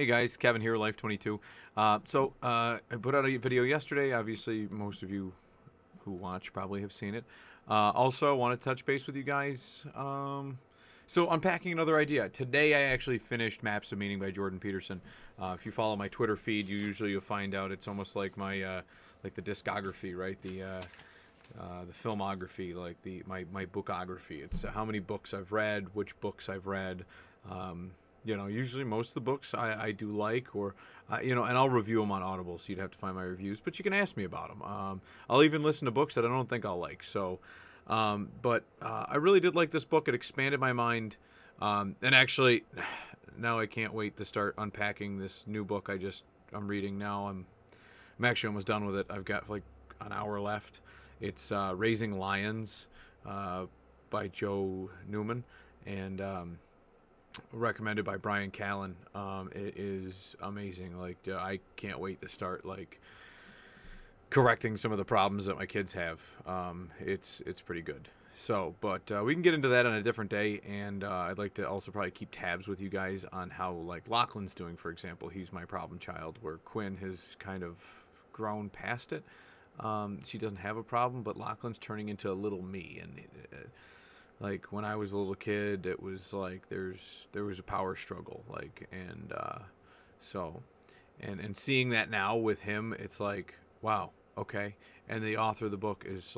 Hey guys, Kevin here, Life22. I put out a video yesterday. Obviously, most of you who watch probably have seen it. Also, I want to touch base with you guys. Unpacking another idea. Today, I actually finished Maps of Meaning by Jordan Peterson. If you follow my Twitter feed, you'll find out it's almost like my like the discography, right? The filmography, like my bookography. It's how many books I've read, which books I've read. Usually most of the books I do like, or, and I'll review them on Audible, so you'd have to find my reviews, but you can ask me about them. I'll even listen to books that I don't think I'll like. I really did like this book. It expanded my mind. And actually, now I can't wait to start unpacking this new book I'm reading now. I'm actually almost done with it. I've got like an hour left. It's Raising Lions by Joe Newman, and recommended by Brian Callen. It is amazing. I can't wait to start correcting some of the problems that my kids have. It's pretty good. We can get into that on a different day, and I'd like to also probably keep tabs with you guys on how Lachlan's doing. For example, he's my problem child, where Quinn has kind of grown past it. She doesn't have a problem, but Lachlan's turning into a little me, and when I was a little kid, it was there was a power struggle, and seeing that now with him, it's like, wow, okay. And the author of the book is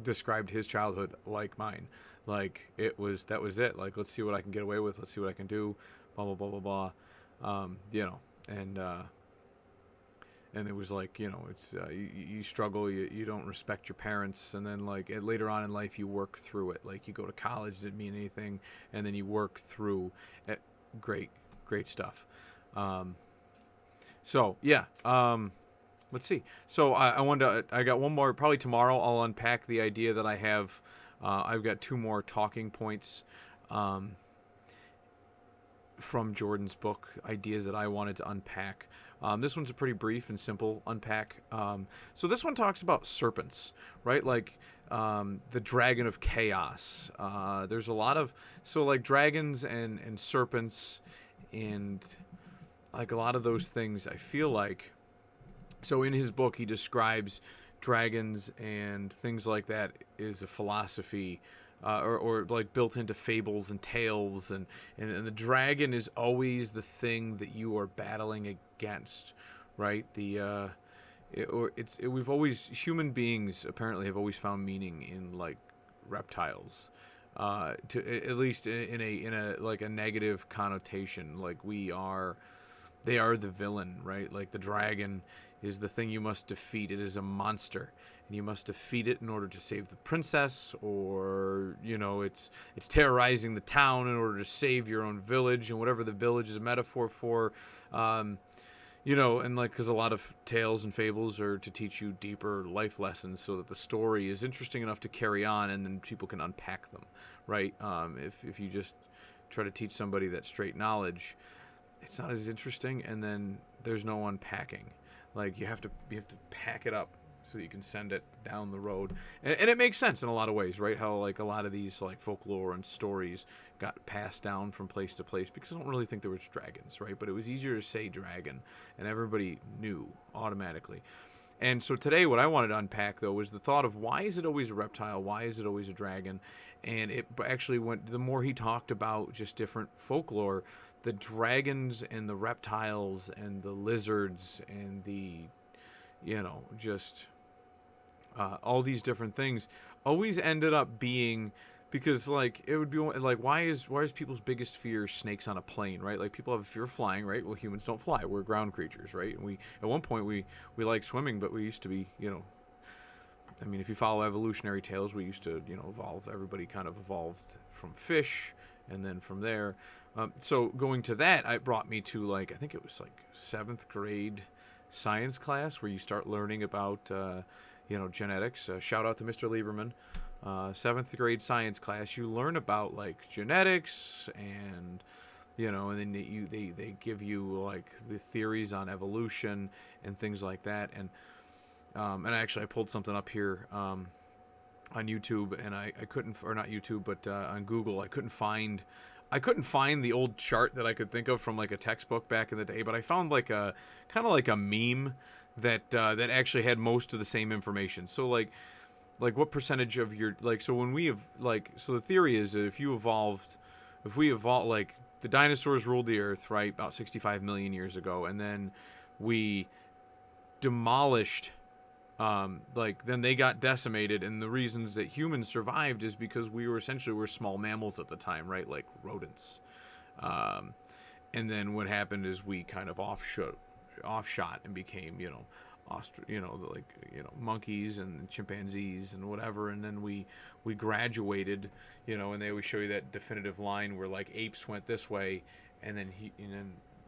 described his childhood like mine. That was it. Let's see what I can get away with. Let's see what I can do. Blah blah blah blah blah. And it was it's you struggle, you don't respect your parents, and then later on in life you work through it. You go to college, didn't mean anything, and then you work through it. Great stuff. Let's see. I got one more. Probably tomorrow I'll unpack the idea that I have. I've got two more talking points from Jordan's book, ideas that I wanted to unpack. This one's a pretty brief and simple unpack. So this one talks about serpents, right? The dragon of chaos. There's a lot of dragons and serpents, and a lot of those things. I feel like. So in his book, he describes dragons and things like that is a philosophy. Or built into fables and tales, and the dragon is always the thing that you are battling against, right? We've always, human beings apparently have always found meaning in reptiles, at least in a negative connotation. They are the villain, right? The dragon is the thing you must defeat. It is a monster, and you must defeat it in order to save the princess, or it's terrorizing the town in order to save your own village, and whatever the village is a metaphor for. Because a lot of tales and fables are to teach you deeper life lessons, so that the story is interesting enough to carry on, and then people can unpack them, right? If you just try to teach somebody that straight knowledge, it's not as interesting, and then there's no unpacking. You have to pack it up so that you can send it down the road, and it makes sense in a lot of ways, right? How a lot of these folklore and stories got passed down from place to place, because I don't really think there was dragons, right? But it was easier to say dragon, and everybody knew automatically. And so today, what I wanted to unpack, though, was the thought of, why is it always a reptile? Why is it always a dragon? And it actually went, the more he talked about just different folklore, the dragons and the reptiles and the lizards and the, all these different things always ended up being, because it would be why is people's biggest fear snakes on a plane, right? People have a fear of flying, right? Well, humans don't fly. We're ground creatures, right? And at one point we like swimming, but we used to be, if you follow evolutionary tales, we used to, evolve. Everybody kind of evolved from fish, and then from there. So going to that, it brought me to I think it was 7th grade science class, where you start learning about genetics. Shout out to Mr. Lieberman. 7th grade science class, you learn about genetics, and and then they give you the theories on evolution and things like that. And actually I pulled something up here on YouTube, and I couldn't, or not YouTube, but on Google, I couldn't find I couldn't find the old chart that I could think of from like a textbook back in the day, but I found like a kind of like a meme that actually had most of the same information. So like what percentage of your, like, so when we have, like, so the theory is that if we evolved, like, the dinosaurs ruled the earth, right, about 65 million years ago, and then we demolished, like, then they got decimated, and the reasons that humans survived is because we're small mammals at the time, right, like rodents. And then what happened is we kind of offshot and became, monkeys and chimpanzees and whatever, and then we graduated, and they always show you that definitive line where like apes went this way, and then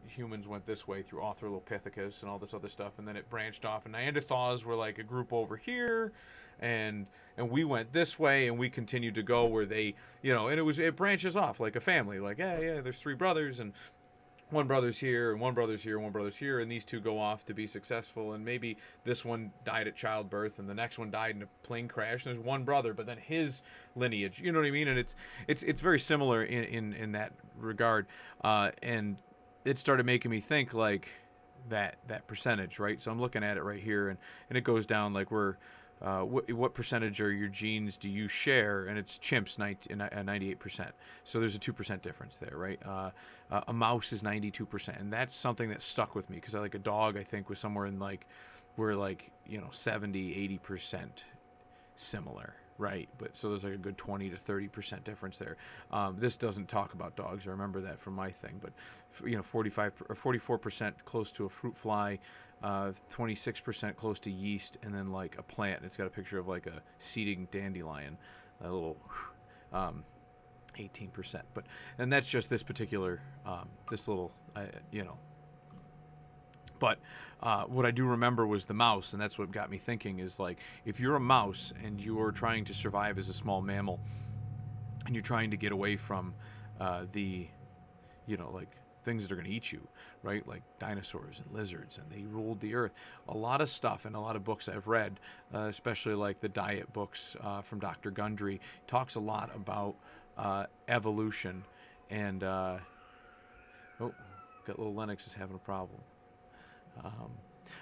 humans went this way through Australopithecus and all this other stuff, and then it branched off, and Neanderthals were like a group over here, and we went this way, and we continued to go where they, and it branches off like a family, like yeah, there's three brothers, and one brother's here, and one brother's here, and one brother's here, and these two go off to be successful, and maybe this one died at childbirth, and the next one died in a plane crash, and there's one brother, but then his lineage, you know what I mean? And it's very similar in that regard, and it started making me think like that percentage, right? So I'm looking at it right here, and it goes down like what percentage of your genes do you share? And it's chimps, 98%. So there's a 2% difference there, right? A mouse is 92%, and that's something that stuck with me because like a dog, I think, was somewhere in like we're like 70-80% similar, right? But so there's like a good 20 to 30% difference there. This doesn't talk about dogs. I remember that from my thing, but 45 or 44% close to a fruit fly. 26% close to yeast, and then like a plant. It's got a picture of like a seeding dandelion, a little 18%. And that's just this particular this little But what I do remember was the mouse, and that's what got me thinking is like if you're a mouse and you're trying to survive as a small mammal, and you're trying to get away from the like things that are going to eat you, right? Like dinosaurs and lizards, and they ruled the earth. A lot of stuff and a lot of books I've read, especially like the diet books from Dr. Gundry, talks a lot about evolution. And got little Lennox is having a problem.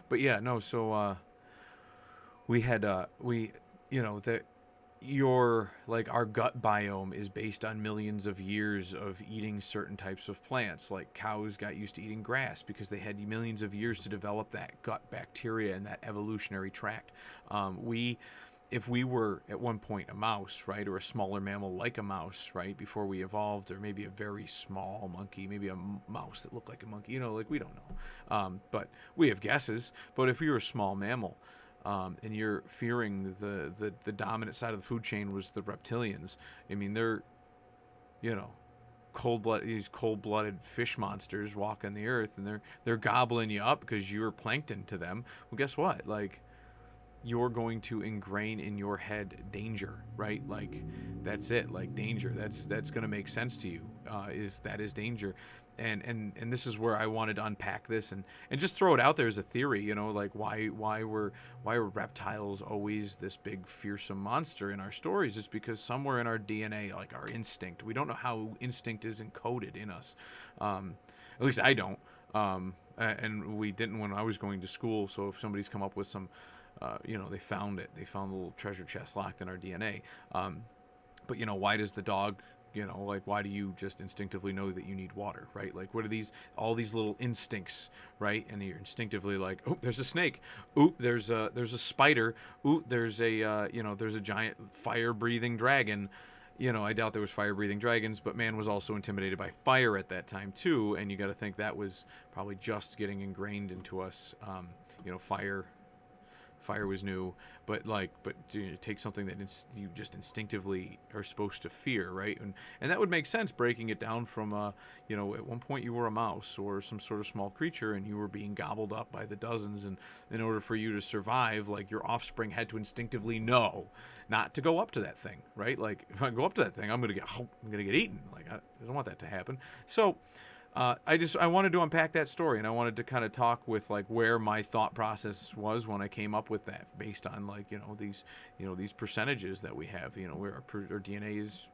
But yeah, no. So we had that. Our gut biome is based on millions of years of eating certain types of plants. Like cows got used to eating grass because they had millions of years to develop that gut bacteria and that evolutionary tract. If we were at one point a mouse, right, or a smaller mammal like a mouse, right, before we evolved, or maybe a very small monkey, maybe a mouse that looked like a monkey, like we don't know. But we have guesses. But if we were a small mammal, and you're fearing the dominant side of the food chain was the reptilians. I mean, they're, these cold-blooded fish monsters walking the earth, and they're gobbling you up because you're plankton to them. Well, guess what? Like, you're going to ingrain in your head danger, right? Like, that's it. Like, danger. That's going to make sense to you. Is danger. And this is where I wanted to unpack this and just throw it out there as a theory, like why were reptiles always this big fearsome monster in our stories? It's because somewhere in our DNA, like our instinct, we don't know how instinct is encoded in us. At least I don't. And we didn't when I was going to school. So if somebody's come up with some, they found it. They found the little treasure chest locked in our DNA. But why does the dog? Why do you just instinctively know that you need water, right? Like, what are all these little instincts, right? And you're instinctively like, oh, there's a snake. Oop, there's a spider. Oop, there's a giant fire-breathing dragon. I doubt there was fire-breathing dragons, but man was also intimidated by fire at that time too. And you got to think that was probably just getting ingrained into us. Fire was new, but you take something that you just instinctively are supposed to fear, right? And that would make sense, breaking it down from at one point you were a mouse or some sort of small creature, and you were being gobbled up by the dozens, and in order for you to survive, like, your offspring had to instinctively know not to go up to that thing, right? Like, if I go up to that thing, I'm gonna get eaten. Like, I don't want that to happen. So I wanted to unpack that story, and I wanted to kind of talk with like where my thought process was when I came up with that, based on these percentages that we have, where our DNA is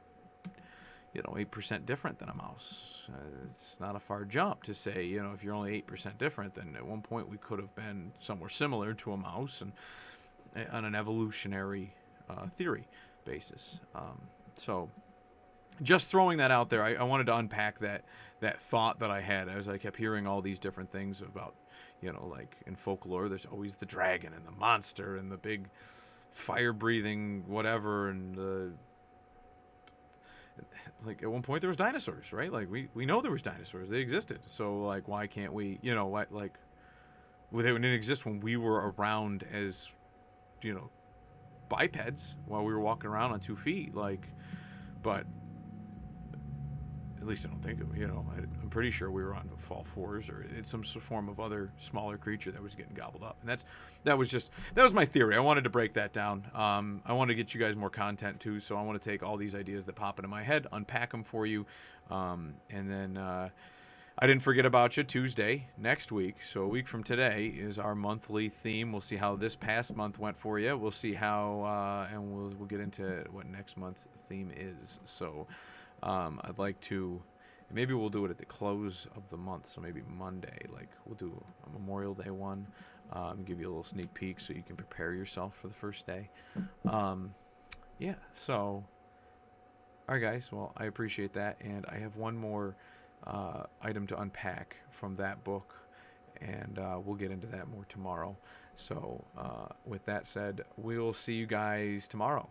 8% different than a mouse. It's not a far jump to say, if you're only 8% different, then at one point we could have been somewhere similar to a mouse, and on an evolutionary theory basis. So just throwing that out there, I wanted to unpack that thought that I had as I kept hearing all these different things about, like in folklore, there's always the dragon and the monster and the big fire-breathing whatever, and like at one point there was dinosaurs, right? Like we know there was dinosaurs, they existed. So like why can't we, like they didn't exist when we were around as bipeds while we were walking around on 2 feet, like, but at least I don't think I'm pretty sure we were on all fours, or it's some form of other smaller creature that was getting gobbled up. And that was my theory. I wanted to break that down. I want to get you guys more content too, so I want to take all these ideas that pop into my head, unpack them for you, and then I didn't forget about you. Tuesday next week, so a week from today, is our monthly theme. We'll see how this past month went for you. We'll see how, and we'll get into what next month's theme is. So I'd like to, maybe we'll do it at the close of the month. So maybe Monday, like we'll do a Memorial Day one, give you a little sneak peek so you can prepare yourself for the first day. Yeah. So, all right, guys. Well, I appreciate that, and I have one more item to unpack from that book, and we'll get into that more tomorrow. So with that said, we'll see you guys tomorrow.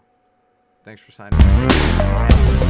Thanks for signing up.